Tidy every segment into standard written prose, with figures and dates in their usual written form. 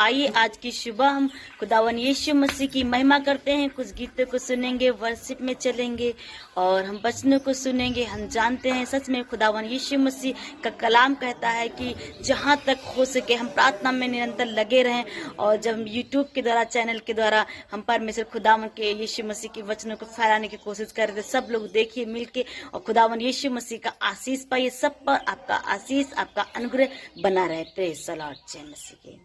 आइए आज की सुबह हम खुदावन यीशु मसीह की महिमा करते हैं। कुछ गीतों को सुनेंगे, वर्शिप में चलेंगे और हम वचनों को सुनेंगे। हम जानते हैं सच में खुदावन यीशु मसीह का कलाम कहता है कि जहाँ तक हो सके हम प्रार्थना में निरंतर लगे रहें। और जब हम यूट्यूब के द्वारा, चैनल के द्वारा हम परमेश्वर खुदावन के यीशु मसीह की वचनों को फैलाने की कोशिश कर रहे थे, सब लोग देखिए मिलके और खुदावन यीशु मसीह का आशीष पाइए। सब पर आपका आशीष, आपका अनुग्रह बना रहे। Praise the Lord. जय मसीह की।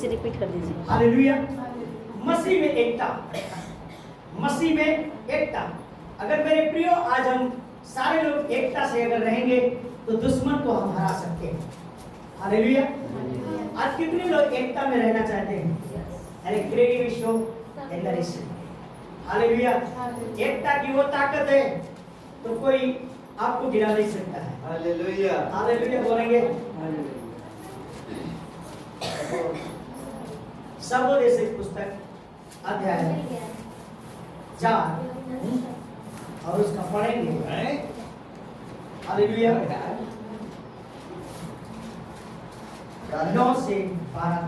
रिपीट कर दीजिए। हालेलुया। मसीह में एकता, मसीह में एकता। अगर मेरे प्रियो आज हम सारे लोग एकता से अगर रहेंगे तो दुश्मन को हम हरा सकते हैं। हालेलुया। आज कितने लोग एकता में रहना चाहते हैं? अरे ग्रेट विश्व एंडरिशन। हालेलुया। एकता की वो ताकत है तो कोई आपको गिरा नहीं सकता है। हालेलुया। हालेलुया बोलेंगे। सर्वोदय पुस्तक अध्याय 4 और उसका पढ़ेंगे। हालेलुया। 9 से 12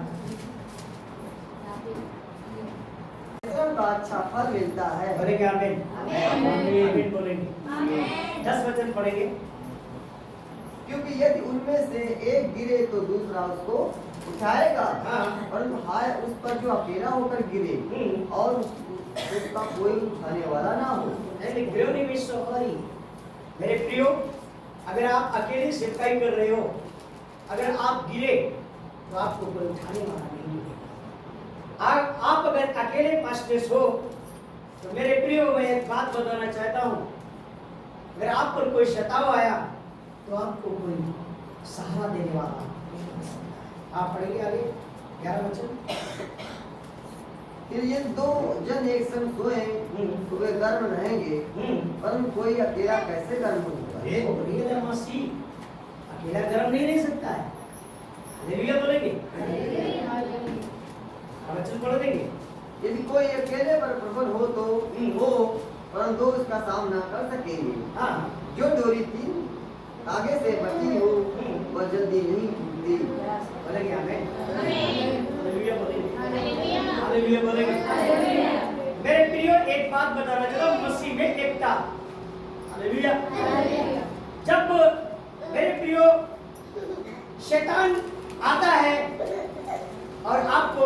का अच्छा फल मिलता है। बोलेंगे आमीन। आमीन बोलेंगे। 10 वचन पढ़ेंगे। क्योंकि यदि उनमें से एक गिरे तो दूसरा उसको उठाएगा, परंतु हाय उस पर जो अकेला होकर गिरे और उसका कोई उठाने वाला ना हो। मेरे प्रियो, अगर आप अकेले सेवकाई कर रहे हो, अगर आप गिरे तो आपको कोई उठाने वाला नहीं है। आप अगर अकेले पास्टर्स हो तो मेरे प्रियो, मैं एक बात बताना चाहता हूँ, अगर आप पर कोई शताव आया तो आपको कोई सहारा देने वाला नहीं हो सकता। आप पढ़ेंगे आगे 11 वचन। फिर ये दो जन एक संग सोए तो वे गर्म रहेंगे, परंतु कोई अकेला कैसे गर्म होगा? अकेला गर्म नहीं रह सकता है। हालेलुया बोलेंगे। वचन पढ़ देंगे। यदि कोई अकेले पर प्रबल हो तो हो, परंतु उसका सामना कर सकेंगे। हाँ। जो डोरी 3 धागे से बची हो वह जल्दी नहीं टूटती। बोलेंगे आमीन। हालेलुया बोलेंगे। हालेलुया बोलेंगे। मेरे प्रियो, एक बात बताना चाहता हूं, मसीह में एकता। हालेलुया। जब मेरे प्रियो शैतान आता है और आपको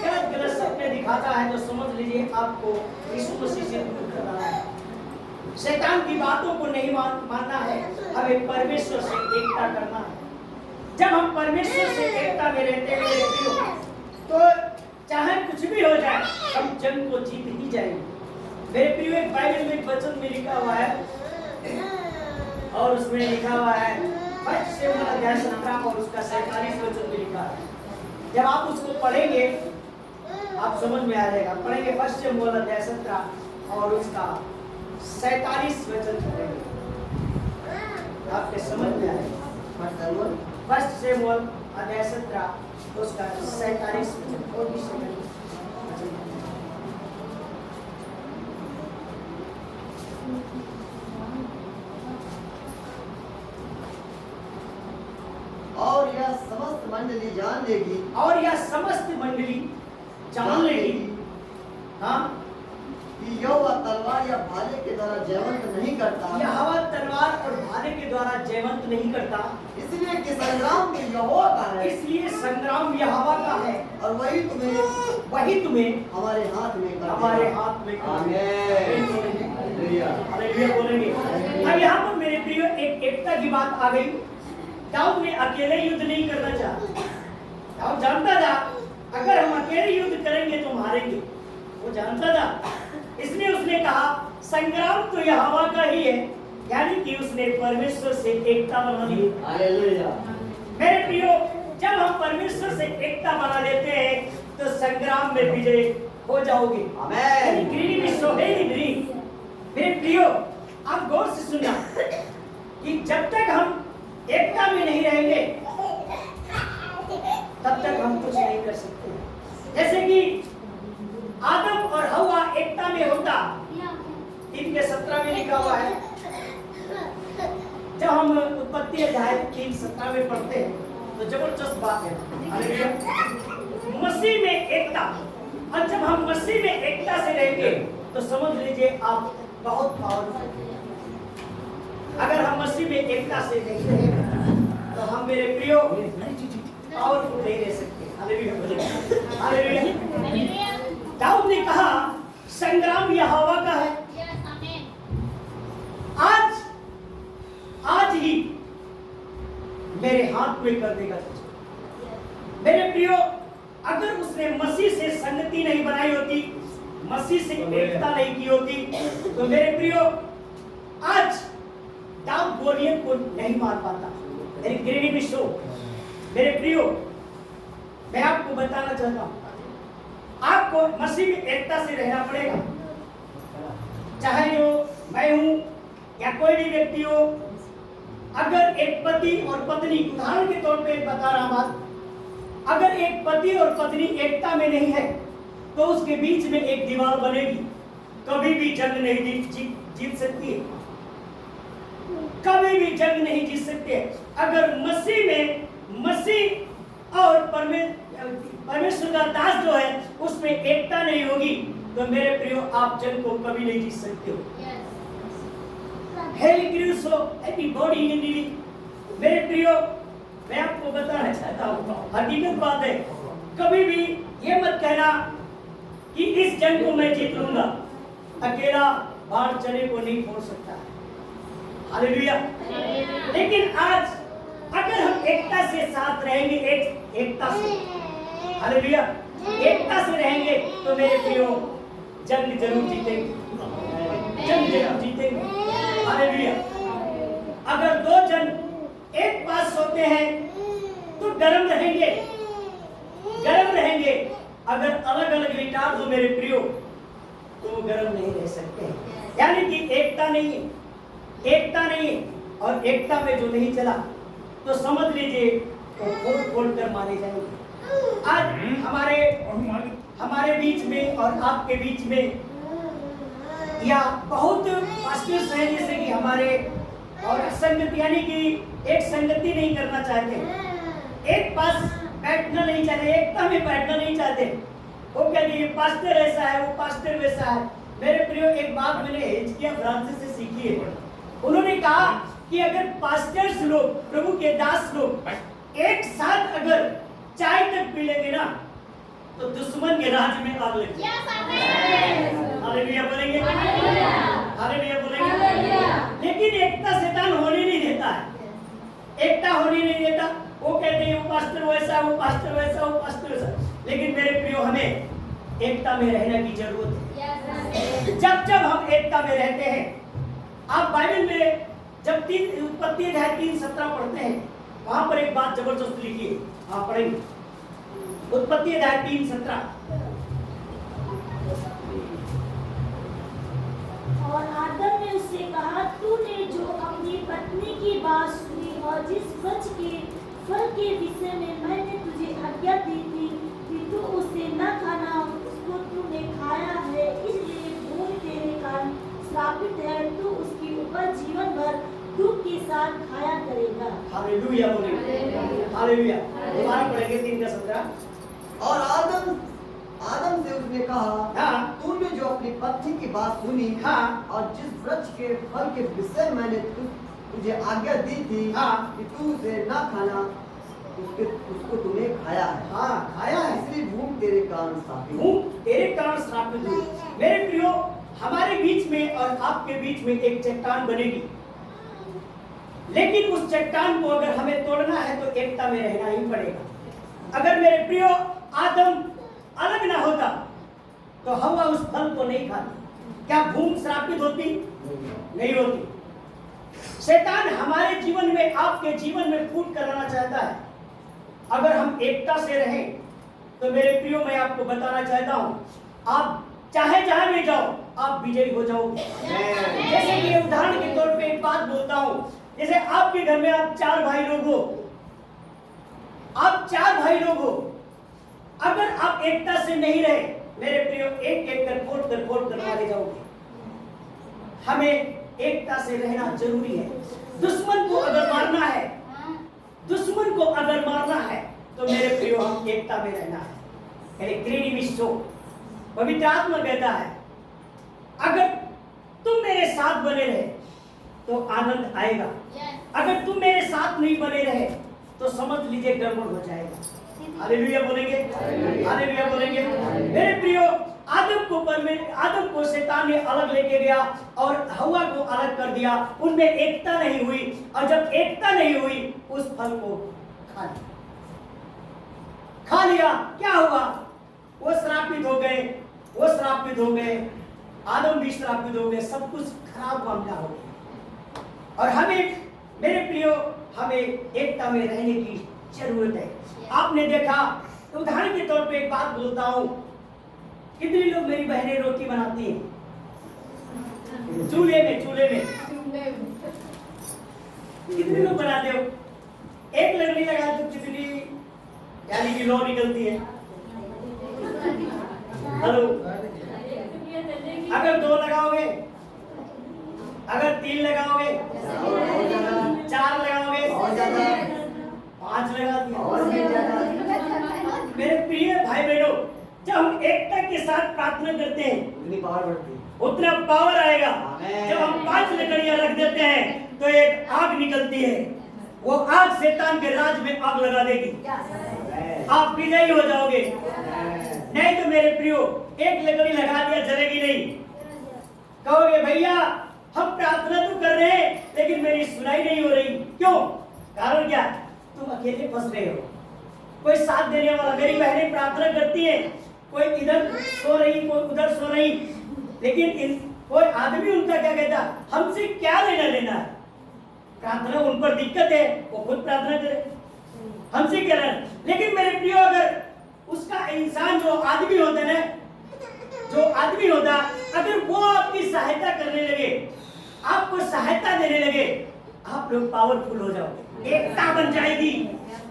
गलत गलत सपने दिखाता है तो समझ लीजिए आपको यीशु मसीह से दूर कर रहा है। शैतान की बातों को नहीं मानना है, हमें परमेश्वर से एकता करना है। जब हम परमेश्वर से एकता में रहते हैं मेरे प्रियो, तो चाहे कुछ भी हो जाए हम जंग को जीत ही जाएंगे। मेरे प्रियो, एक बाइबल में एक वचन में लिखा हुआ है और उसमें लिखा हुआ है 1 शमूएल अध्याय 17 और उसका 47 वचन में लिखा है। जब आप उसको पढ़ेंगे आप समझ में आ जाएगा। पढ़ेंगे 1 शमूएल अध्याय 17 और उसका 47 वचन पढ़ेंगे, आपके समझ में आएगा। 1 शमूएल अध्याय 17 उसका 47 वचन और 20 वचन। और यह समस्त मंडली जान लेगी, और यह समस्त मंडली जान लेगी, हाँ, कि यहोवा तलवार या भाले के द्वारा जयवंत नहीं करता। यहोवा तलवार और भाले के द्वारा जयवंत नहीं करता, इसलिए कि संग्राम में यहोवा का है, इसलिए संग्राम यहोवा का है और वही तुम्हें हमारे हाथ में आमीन। हालेलुया बोलेंगे। अब यहाँ पर मेरे प्रियो एक एकता की बात आ गई। दाऊद ने अकेले युद्ध नहीं करना चाहा। दाऊद जानता था अगर हम अकेले युद्ध करेंगे तो हारेंगे, वो जानता था। इसलिए उसने कहा संग्राम तो यहोवा का ही है, यानी कि उसने परमेश्वर से एकता बना ली। हालेलुया। मेरे प्रियो, जब हम परमेश्वर से एकता बना लेते हैं तो संग्राम में विजय हो जाओगे। आमीन। मेरे प्रियो, आप गौर से सुनना कि जब तक हम एकता में नहीं रहेंगे तब तक हम कुछ नहीं कर सकते। जैसे कि आदम और हवा एकता में होता, 3:17 में लिखा हुआ है। जब हम उत्पत्ति अध्याय 3:17 में पढ़ते हैं तो जबरदस्त बात है। हालेलुया। मसीह में एकता, और जब हम मसीह में एकता से रहेंगे तो समझ लीजिए आप बहुत पावरफुल। अगर हम मसीह में एकता से नहीं रहेंगे तो हम मेरे प्रियो पावरफुल नहीं रह सकते। हालेलुया। हालेलुया। दाऊद ने कहा संग्राम यहोवा का है। आज ही मेरे हाथ में कर देगा तुझे। मेरे प्रियो, अगर मसीह से एकता नहीं की होती तो मेरे प्रियो आज दाऊद गोलियत को नहीं मार पाता। मेरे ग्रेडी में शो मेरे प्रियो मैं आपको बताना चाहता हूं, आपको मसीह में एकता से रहना पड़ेगा। चाहे जो मैं हूं या कोई भी व्यक्ति हो, अगर एक पति और पत्नी, उदाहरण के तौर पे बता रहा बात, अगर एक पति और पत्नी एकता में नहीं है तो उसके बीच में एक दीवार बनेगी, कभी भी जंग नहीं जीत सकती है, कभी भी जंग नहीं जीत सकते। अगर मसीह और परमेश्वर का दास जो है उसमें एकता नहीं होगी तो मेरे प्रियो आप जंग को कभी नहीं जीत सकते हो। मेरे प्रियो मैं आपको बताना चाहता हूँ, हकीकत बात है, कभी भी ये मत कहना कि इस जंग को मैं जीत लूंगा, अकेला बाढ़ चने को नहीं फोड़ सकता है। हालेलुया। लेकिन आज अगर हम एकता से साथ रहेंगे, एकता से, हालेलुया, एकता से रहेंगे तो मेरे प्रियो जंग जरूर जीतेंगे, जंग जरूर जीतेंगे। हालेलुया। अगर दो जन एक पास सोते हैं तो गरम रहेंगे, गरम रहेंगे। अगर अलग अलग लिटार दो मेरे प्रियो तो गरम नहीं रह सकते। यानी कि एकता नहीं है, एकता नहीं है, और एकता में जो नहीं चला तो समझ लीजिए तो फोड़ कर मारे जाएंगे। आज हमारे बीच में और आपके बीच में या बहुत पास्टर्स हैं जैसे कि हमारे और संगति, यानी कि एक संगति नहीं करना चाहते, एक पास बैठना नहीं चाहते, एकता में बैठना नहीं चाहते। वो कहते हैं पास्टर ऐसा है, वो पास्टर वैसा है। मेरे प्रियो एक बात मैंने हिजकिय्याह फ्रांसिस से सीखी है। उन्होंने कहा कि अगर पास्टर्स लोग, प्रभु के दास लोग एक साथ अगर चाय तक पी लेंगे ना तो दुश्मन के राज में आग लग जाएगी। हालेलुया बोलेंगे, हालेलुया बोलेंगे। लेकिन एकता शैतान होने नहीं देता है, एकता होने नहीं देता। वो कहते हैं वो पास्टर वैसा, वो पास्टर वैसा, वो पास्टर वैसा। लेकिन मेरे प्रियो हमें एकता में रहने की जरूरत है। जब हम एकता में रहते हैं, आप बाइबल में जब उत्पत्ति अध्याय 3:17 पढ़ते हैं, वहां पर एक बात जबरदस्त लिखी है, आप पढ़ेंगे उत्पत्ति अध्याय 3:17। और आदम ने उससे कहा, तूने जो अपनी पत्नी की बात सुनी और जिस वृक्ष के फल के विषय में मैंने तुझे आज्ञा दी थी कि तू उसे न खाना, उसको तूने खाया है, इसलिए भूमि तेरे कारण श्रापित है, तू उसकी उपज जीवन भर दुख के साथ खाया करेगा। हालेलुया बोलेंगे, हालेलुया। दोबारा पढ़ेंगे 3:17। और आदम से उसने कहा, हाँ, तूने जो अपनी पत्नी की बात सुनी, हाँ, और जिस वृक्ष के फल के विषय मैंने तुझे आज्ञा दी थी, हाँ, कि तू उसे ना खाना, उसको तूने खाया है। हाँ, खाया है, इसलिए भूख तेरे कारण श्रापित। भूख तेरे कारण श्रापित हुई। मेरे प्रियो हमारे बीच में और आपके बीच में एक चट्टान बनेगी, लेकिन उस चट्टान को अगर हमें तोड़ना है तो एकता में रहना ही पड़ेगा। अगर मेरे प्रियो आदम अलग ना होता तो हवा उस फल को नहीं खाती, क्या भूख श्रापित होती? नहीं होती। शैतान हमारे जीवन में, आपके जीवन में फूट कराना चाहता है। अगर हम एकता से रहें तो मेरे प्रियो मैं आपको बताना चाहता हूं, आप चाहे जहां भी जाओ आप विजयी हो जाओगे। जैसे कि उदाहरण के तौर पे एक बात बोलता हूं, जैसे आपके घर में आप 4 भाई लोग हो, आप 4 भाई लोग हो, अगर आप एकता से नहीं रहे मेरे प्रियो, एक एक कर फोड़ कर मारे जाओगे। हमें एकता से रहना जरूरी है। दुश्मन को अगर मारना है, दुश्मन को अगर मारना है तो मेरे प्रियो हम एकता में रहना है। पवित्र आत्मा कहता है अगर तुम मेरे साथ बने रहे तो आनंद आएगा, अगर तुम मेरे साथ नहीं बने रहे तो समझ लीजिए गड़बड़ हो जाएगा। हालेलुया बोलेंगे, हालेलुया बोलेंगे। मेरे प्रियो आदम को शैतान ने अलग लेके गया और हवा को अलग कर दिया, उनमें एकता नहीं हुई, और जब एकता नहीं हुई उस फल को खा लिया। क्या हुआ? वो श्रापित हो गए, वो श्रापित हो गए, आदम भी श्रापित हो गए, सब कुछ खराब मामला हो गया। और हमें, मेरे प्रियो, हमें एकता में रहने की जरूरत है। आपने देखा, उदाहरण के तौर पे एक बात बोलता हूँ, कितने लोग मेरी बहनें रोटी बनाती हैं चूल्हे में कितने लोग बनाते हो? एक लकड़ी लगा तो कितनी, यानी कि लौ निकलती है। हेलो, अगर 2 लगाओगे, अगर 3 लगाओगे, 4 लगाओगे, 5 लगा दिया। मेरे प्रिय भाई बहनों, जब हम एकता के साथ प्रार्थना करते हैं उतनी पावर बढ़ती है, उतना पावर आएगा। आमीन। जब हम 5 लकड़ियां रख देते हैं तो एक आग निकलती है, वो आग शैतान के राज में आग लगा देगी, आप विजयी हो जाओगे। नहीं तो मेरे प्रियो, एक लकड़ी लगा दिया जलेगी नहीं। कहोगे भैया हम प्रार्थना तो कर रहे हैं लेकिन मेरी सुनाई नहीं हो रही, क्यों? कारण क्या? तुम अकेले फंस रहे हो, कोई साथ देने वाला। मेरी बहनें प्रार्थना करती है, कोई इधर सो रही, कोई उधर सो रही, लेकिन कोई आदमी उनका क्या कहता, हमसे क्या लेना देना है? प्रार्थना उन पर दिक्कत है, वो खुद प्रार्थना करे, हमसे क्या लेना। लेकिन मेरे प्रियो, अगर उसका इंसान जो आदमी होता है, जो आदमी होता, अगर वो आपकी सहायता करने लगे, आपको सहायता देने लगे, आप लोग पावरफुल हो जाओगे, एकता बन जाएगी।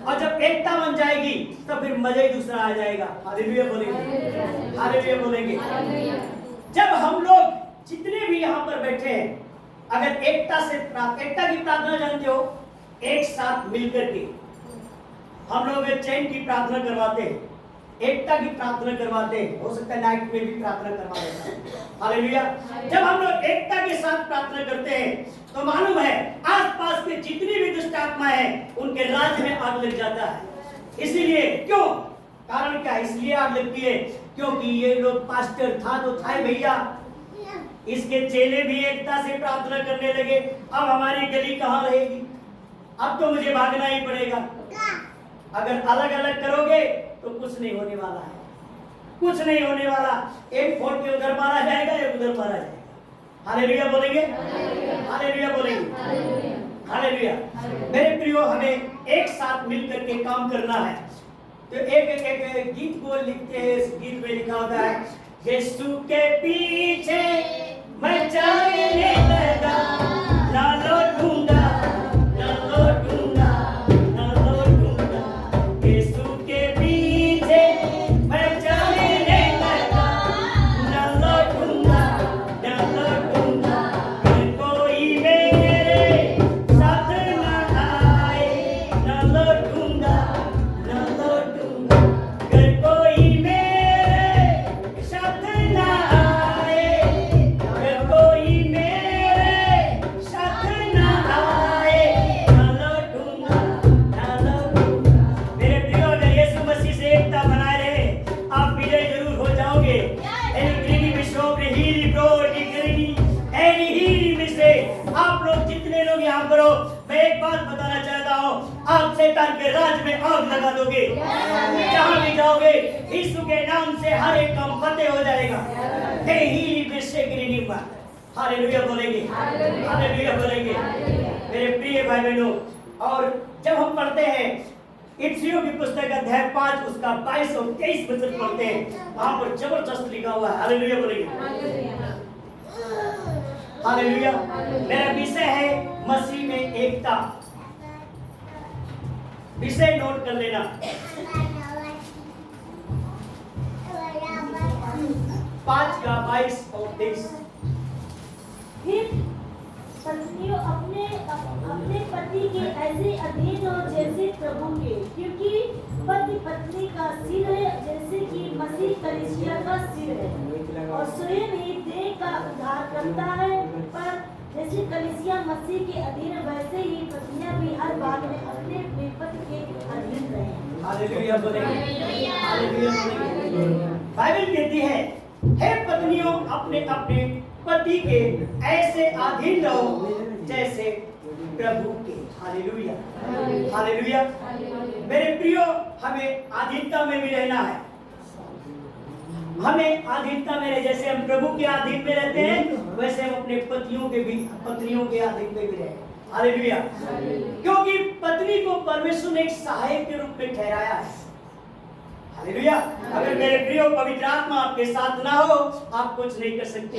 और जब एकता बन जाएगी तो फिर मजा ही दूसरा आ जाएगा। हालेलुया बोलेंगे, हालेलुया बोलेंगे। जब हम लोग जितने भी यहाँ पर बैठे हैं, अगर एकता की प्रार्थना जानते हो, एक साथ मिलकर के हम लोग चैन की प्रार्थना करवाते हैं, एकता की प्रार्थना करवाते हैं। हो सकता है नाइट में भी प्रार्थना करवा देता है। हालेलुया। जब हम लोग एकता के साथ प्रार्थना करते हैं तो मालूम है आसपास के जितनी भी दुष्ट आत्मा है उनके राज्य में आग लग जाता है। इसीलिए क्यों? कारण क्या? इसलिए आग लगती है क्योंकि ये लोग पास्टर था तो था भैया, इसके चेले भी एकता से प्रार्थना करने लगे। अब हमारी गली कहाँ रहेगी? अब तो मुझे भागना ही पड़ेगा। अगर अलग अलग करोगे तो कुछ नहीं होने वाला है, कुछ नहीं होने वाला। एक फोड़ के उधर मारा जाएगा, एक उधर मारा जाएगा। हालेलुया बोलेंगे, हालेलुया बोलेंगे, हालेलुया। मेरे प्रियो, हमें एक साथ मिलकर के काम करना है। तो एक गीत को लिखते हैं, इस गीत में लिखा होता है, यीशु के पीछे मैं चलने लगा, ना लौटूंगा, ना लौटूंगा, ना लौटूंगा। यीशु के पीछे मैं चलने लगा, ना लौटूंगा, ना लौटूंगा। कोई मेरे साथ ना आए, ना लौटूंगा, ना लौटूंगा। अगर कोई मेरे साथ ना आए, अगर कोई मेरे साथ ना आए, ना लौटूंगा, ना लौटूंगा। मेरे प्रियो, अगर यीशु मसीह से एकता बनाए रहे, आप विजय जरूर हो जाओगे। आप लोग जितने लोग यहाँ पर हो, मैं एक बात बताना चाहता हूँ, आप शैतान के राज में आग लगा दोगे। जहाँ भी जाओगे यीशु के नाम से हर एक काम फतेह हो जाएगा। हालेलुया बोलेंगे, हालेलुया बोलेंगे मेरे प्रिय भाई बहनों। और जब हम पढ़ते हैं इफिसियों की पुस्तक अध्याय 5 उसका 22 और 23 वचन पढ़ते हैं, वहां पर जबरदस्त लिखा हुआ है। हालेलुया बोलेंगे, हालेलुया। मेरा विषय है मसीह में एकता। विषय नोट कर लेना। 5 का 22 और 23। फिर पत्नियों अपने पति के ऐसे अधीन हो जैसे प्रभु के, क्योंकि पति पत्नी का सिर है, जैसे कि मसीह कलीसिया का सिर है, और स्वयं ही देह का उद्धार करता है। पर जैसे कलीसिया मसीह के अधीन है, वैसे ही पत्नियां भी हर बात में अपने अपने पति के अधीन रहें। हालेलुया बोलेंगे, हालेलुया बोलेंगे। बाइबल कहती है, हे पत्नियों अपने अपने पति के ऐसे अधीन रहो जैसे प्रभु के। Hallelujah, hallelujah. मेरे प्रियो, हमें अधीनता में भी रहना है। हमें अधीनता में रहे। जैसे हम प्रभु के अधीन में रहते हैं, वैसे हम अपने पतियों के अधीन में भी रहे। हालेलुया। क्योंकि पत्नी को परमेश्वर ने एक सहायक के रूप में ठहराया है। हालेलुया। अगर मेरे प्रियो पवित्र आत्मा आपके साथ ना हो, आप कुछ नहीं कर सकते।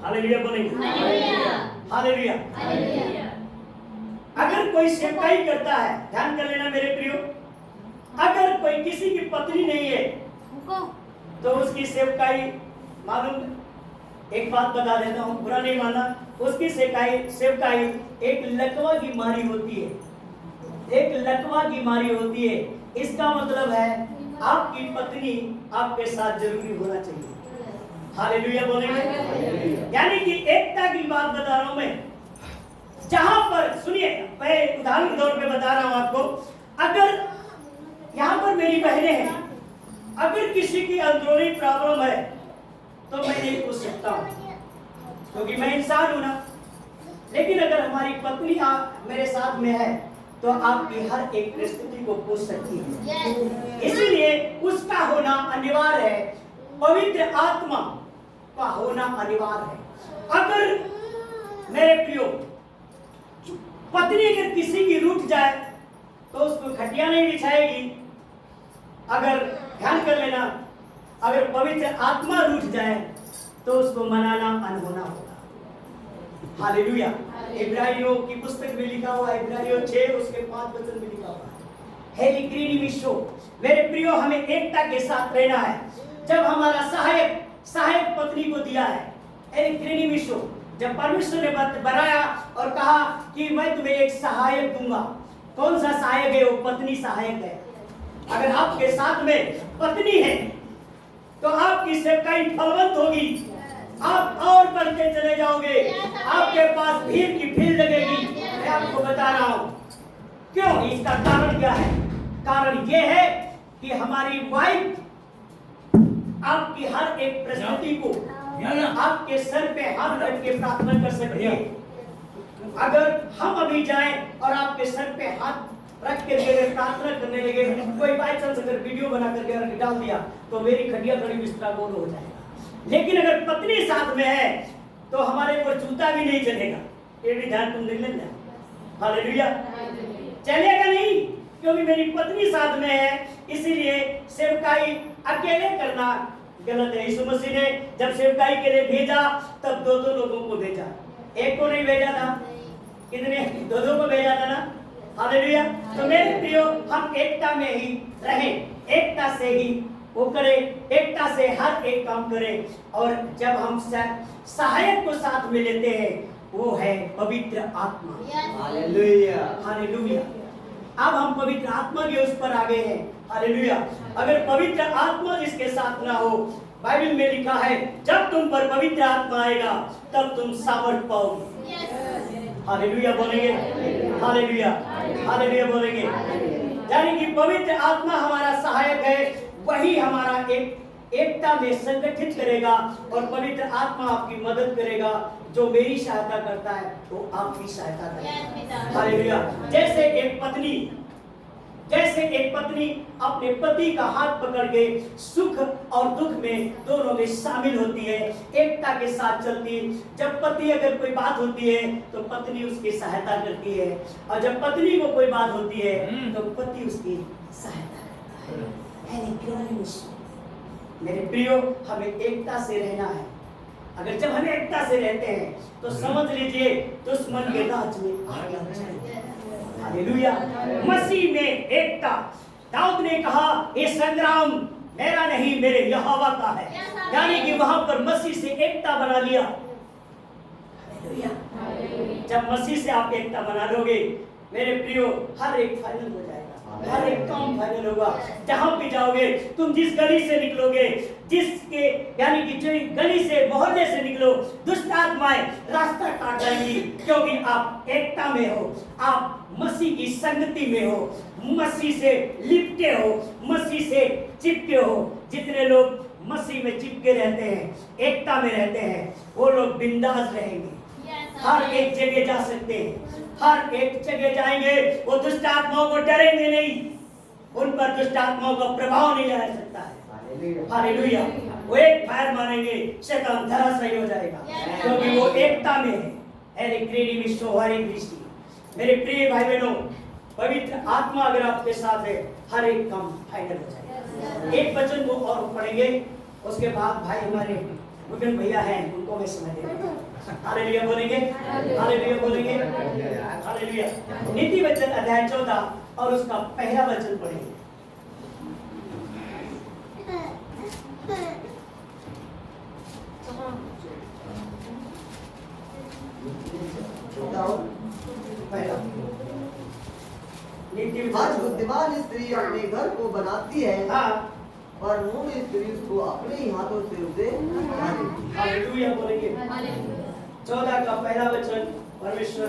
हालेलुया बोलेंगे। हालेलुया। अगर कोई सेवकाई करता है, ध्यान कर लेना मेरे प्रियो, अगर कोई किसी की पत्नी नहीं है तो उसकी सेवकाई, मालूम, एक बात बता देता हूँ, बुरा नहीं मानना, उसकी सेवकाई एक लकवा की मारी होती है। एक लकवा की मारी होती है। इसका मतलब है आपकी पत्नी आपके साथ जरूरी होना चाहिए। हालेलुया बोलेंगे। यानी कि एकता की बात बता रहा हूं मैं। जहां पर, सुनिए, मैं उदाहरण के तौर पे बता रहा हूं आपको, अगर यहां पर मेरी बहनें हैं, अगर किसी की अंदरूनी प्रॉब्लम है तो मैं नहीं पूछ सकता हूं, क्योंकि मैं इंसान हूं ना। लेकिन अगर हमारी पत्नी मेरे साथ में है तो आपकी हर एक परिस्थिति को पूछ सकती है। इसीलिए उसका होना अनिवार्य है, पवित्र आत्मा का होना अनिवार्य है। अगर मेरे प्रियो पत्नी अगर किसी की रूठ जाए तो उसको खटिया नहीं बिछाएगी। अगर ध्यान कर लेना, अगर पवित्र आत्मा रूठ जाए तो उसको मनाना अनहोना होगा। हालेलुया। इब्रानियों की पुस्तक में लिखा हुआ है, इब्रानियों 6 उसके 5 वचन में लिखा हुआ है, हेलिक्रीनी विश्व, मेरे प्रियो हमें एकता के साथ रहना है। जब हमारा सहायक पत्नी को दिया है, हेलिक्रीनी विश्व, जब परमेश्वर ने बनाया और कहा कि मैं तुम्हें एक सहायक दूंगा। कौन सा सहायक है? वो पत्नी सहायक है। अगर आपके साथ में पत्नी है तो आपकी सेवकाई फलवंत होगी, आप और बढ़ते चले जाओगे, आपके पास भीड़ की भीड़ लगेगी। मैं आपको बता रहा हूं क्यों। इसका कारण क्या है? कारण यह है कि हमारी वाइफ आपकी हर एक परिस्थिति को आपके सर पे हाथ रख के प्रार्थना कर सकती है। अगर हम अभी जाएं और आपके सर पे हाथ रख के प्रार्थना करने लगे, कोई बाई चांस अगर वीडियो बना करके डाल दिया तो मेरी खटिया खड़ी बिस्तरा गोल हो जाएगा। लेकिन अगर पत्नी साथ में है तो हमारे को जूता भी नहीं चलेगा। ये भी ध्यान तुम देख लेना। हालेलुया। चलेगा नहीं, क्योंकि मेरी पत्नी साथ में है। इसीलिए सेवकाई अकेले करना गलत है। यीशु मसीह ने जब सेवकाई के लिए भेजा तब 2-2 लोगों को भेजा, एक को नहीं भेजा था। कितने? 2-2 को भेजा था ना। हालेलुया। तो मेरे प्रियो, हम एकता में ही रहें, एकता से ही वो करें, एकता से हर एक काम करें। और जब हम सहायक को साथ में लेते हैं, वो है पवित्र आत्मा। हालेलुया। हालेलुया। अब हम पवित्र आत्मा के उस पर आ गए हैं। हालेलुया। अगर पवित्र आत्मा जिसके साथ ना हो, बाइबल में लिखा है जब तुम पर पवित्र आत्मा आएगा तब तुम सामर्थ पाओगे। हालेलुया बोलेंगे। हालेलुया। हालेलुया बोलेंगे। यानी कि पवित्र आत्मा हमारा सहायक है, वही हमारा एकता में संगठित करेगा। और पवित्र आत्मा आपकी मदद करेगा। जो मेरी सहायता करता है वो आपकी सहायता करेगा। हालेलुया। जैसे एक पत्नी अपने पति का हाथ पकड़ के सुख और दुख में दोनों में शामिल होती है, एकता के साथ चलती है। जब पति अगर कोई बात होती है तो पत्नी उसकी सहायता करती है, और जब पत्नी को कोई बात होती है तो पति उसकी सहायता करता है। मेरे प्रियो, हमें एकता से रहना है। अगर जब हम एकता से रहते हैं तो समझ लीजिए दुश्मन के राज में आ गया। हालेलुया। मसीह में एकता। दाऊद ने कहा ये संग्राम मेरा नहीं मेरे यहोवा का है। यानी कि वहां पर मसीह से एकता बना लिया। हालेलुया। जब मसीह से आप एकता बना लोगे मेरे प्रियो, हर एक फाइनल हो जाएगा, हर एक काम फाइनल होगा। जहां भी जाओगे, तुम जिस गली से निकलोगे, जिसके यानी कि जो गली से मोहल्ले से निकलो, दुष्ट आत्माएं रास्ता काट जाएंगी, क्योंकि आप एकता में हो, आप मसीह की संगति में हो, मसीह से लिपटे हो, मसीह से चिपके हो। जितने लोग मसीह में चिपके रहते हैं, एकता में रहते हैं, वो लोग बिंदास रहेंगे, हर एक जगह जा सकते हैं, हर एक जगह जाएंगे। वो दुष्ट आत्माओं को डरेंगे नहीं, उन पर दुष्ट आत्माओं का प्रभाव नहीं आ सकता है। हालेलुया। वो एक फायर मारेंगे, शैतान धराशायी हो जाएगा, क्योंकि वो एकता में है। हरे क्रेडी विश्व हरे कृष्ण। मेरे प्रिय भाई बहनों, पवित्र आत्मा अगर आपके साथ है, हर एक काम फाइनल हो जाएगा। एक वचन को और पढ़ेंगे, उसके बाद भाई हमारे मुगल भैया हैं, उनको मैं समय देंगे। हालेलुया बोलेंगे, हालेलुया बोलेंगे, हालेलुया। नीति वचन अध्याय 14 और उसका पहला वचन पढ़ेंगे। आज बुद्धिमान स्त्री अपने घर को बनाती है, हाँ, और मूढ़ स्त्री उसको अपने ही हाथों से उसे ढा देती है। हालेलुया बोलेंगे। 14 का पहला वचन, परमेश्वर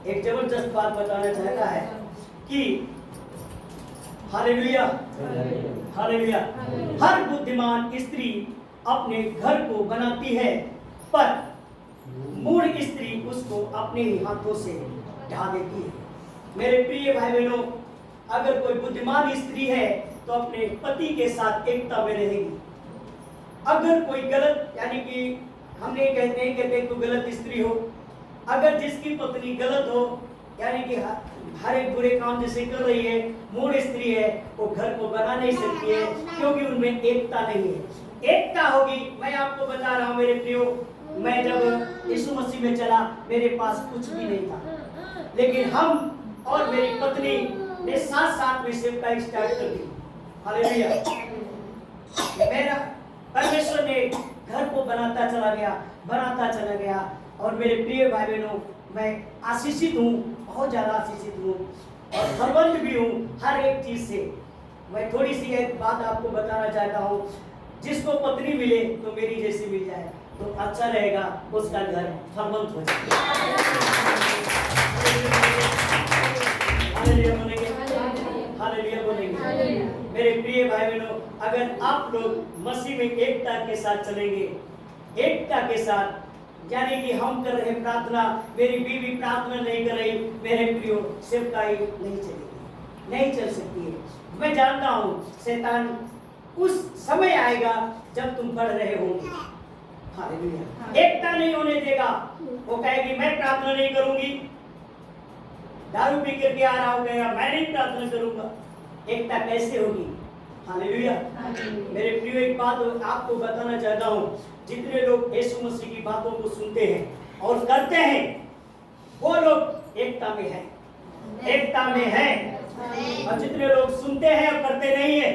एक जबरदस्त बात बताना चाहता है कि हालेलुया, हालेलुया, हर बुद्धिमान स्त्री अपने घर को बनाती है, पर मूढ़ स्त्री उसको अपने ही हाथों से ढा देती है। मेरे प्रिय भाई बहनों, अगर कोई बुद्धिमान स्त्री है तो अपने पति के साथ एकता में रहेगी। अगर कोई गलत, यानी कि हम नहीं कहते कोई गलत स्त्री हो, अगर जिसकी पत्नी गलत हो, यानी कि हर एक बुरे काम जैसे कर रही है, मूढ़ स्त्री है, वो घर को बना नहीं सकती है, क्योंकि उनमें एकता नहीं है। एकता होगी। मैं आपको बता रहा हूँ मेरे प्रियो, मैं जब यीशु मसीह में चला, मेरे पास कुछ भी नहीं था, लेकिन हम और मेरी पत्नी ने साथ में सेवकाई स्टार्ट कर दी। हालेलुया। मेरा परमेश्वर ने घर को बनाता चला गया, और मेरे प्रिय भाई बहनों, मैं आशीषित हूँ, बहुत ज्यादा आशीषित हूँ, और फलवंत भी हूँ हर एक चीज से। मैं थोड़ी सी एक बात आपको बताना चाहता हूँ, जिसको पत्नी मिले तो मेरी जैसी मिल जाए तो अच्छा रहेगा, उसका घर फलवंत हो जाए। हालेलुया बोलेंगे, हालेलुया बोलेंगे। मेरे प्रिय भाई बहनों, अगर आप लोग मसीह में एकता के साथ चलेंगे, एकता के साथ, यानी कि हम कर रहे प्रार्थना, मेरी बीवी प्रार्थना नहीं कर रही, मेरे प्रियो सेवकाई नहीं चलेगी, नहीं चल सकती है। मैं जानता हूँ शैतान उस समय आएगा जब तुम पढ़ रहे होंगे। हालेलुया। एकता नहीं होने देगा, वो कहेगी मैं प्रार्थना नहीं करूंगी, दारू पी करके आ रहा हूँ, कहेगा मैं नहीं प्रार्थना करूंगा। एकता कैसे होगी? हालेलुया। मेरे प्रियो, एक बात आपको बताना चाहता हूँ, जितने लोग यीशु मसीह की बातों को सुनते हैं और करते हैं, वो लोग एकता में हैं, एकता में हैं। और जितने लोग सुनते हैं और करते नहीं है,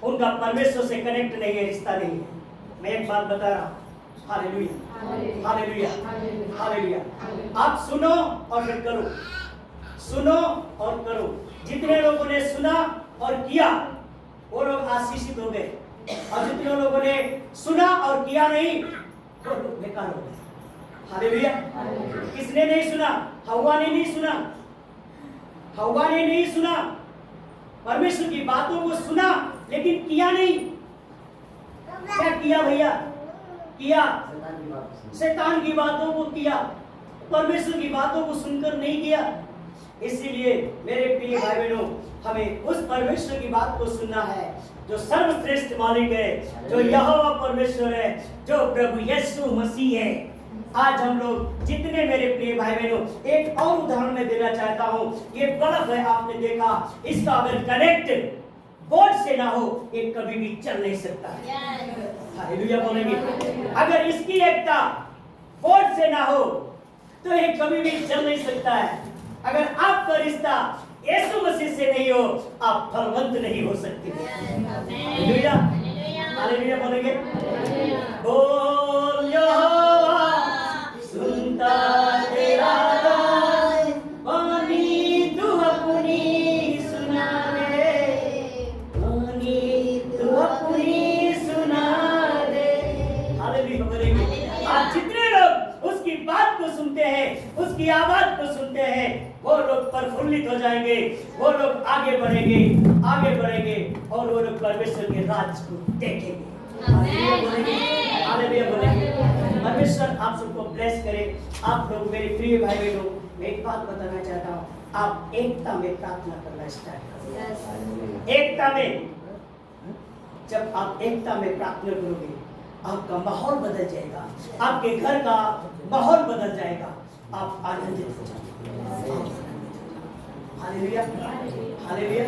उनका परमेश्वर से कनेक्ट नहीं है, रिश्ता नहीं है। मैं एक बात बता रहा हूँ। Hallelujah, hallelujah, hallelujah. आप सुनो और फिर करो, सुनो और करो। जितने लोगों ने सुना और किया, वो लोग आशीषित हो गए, और जितने लोगों ने सुना और किया नहीं, वो लोग बेकार हो गए। हालेलुया। किसने नहीं सुना? हव्वा ने नहीं सुना, हव्वा ने नहीं सुना, परमेश्वर की बातों को सुना लेकिन किया नहीं। क्या किया भैया? किया शैतान की बातों को किया, परमेश्वर की बातों को सुनकर नहीं किया। इसीलिए मेरे प्रिय भाई बहनों, हमें उस परमेश्वर की बात को सुनना है जो सर्वश्रेष्ठ मालिक है, जो यहोवा परमेश्वर है, जो प्रभु यीशु मसीह है। आज हम लोग जितने मेरे प्रिय भाई बहनों, एक और उदाहरण मैं देना चाहता हूँ। ये बल्ब है, आपने देखा, इसका अगर कनेक्ट बोर्ड से ना हो, ये कभी भी चल नहीं सकता है। हालेलुया बोलेंगे। अगर इसकी एकता बोर्ड से ना हो तो ये कभी भी चल नहीं सकता है। अगर आपका रिश्ता यीशु मसीह से नहीं हो, आप फलवंत नहीं हो सकते। हालेलुया, हालेलुया बोलेंगे। बोल यहोवा सुनता तेरा दास, वाणी तू अपनी सुना दे, वाणी तू अपनी सुना दे। हालेलुया बोलेंगे। आज जितने लोग उसकी बात को सुनते हैं, उसकी आवाज को सुनते हैं, वो लोग प्रफुल्लित हो जाएंगे, वो लोग आगे बढ़ेंगे, आगे बढ़ेंगे, और वो लोग परमेश्वर के राज को देखेंगे। हालेलुया बोलेंगे, हालेलुया बोलेंगे। परमेश्वर आप सबको ब्लेस करे। आप लोग मेरे प्रिय भाई बहनों, मैं एक बात बताना चाहता हूँ, आप एकता में प्रार्थना करना स्टार्ट करो। एकता में जब आप एकता में प्रार्थना करोगे, आपका माहौल बदल जाएगा, आपके घर का माहौल बदल जाएगा, आप आनंदित हो जाएंगे। Hallelujah, hallelujah.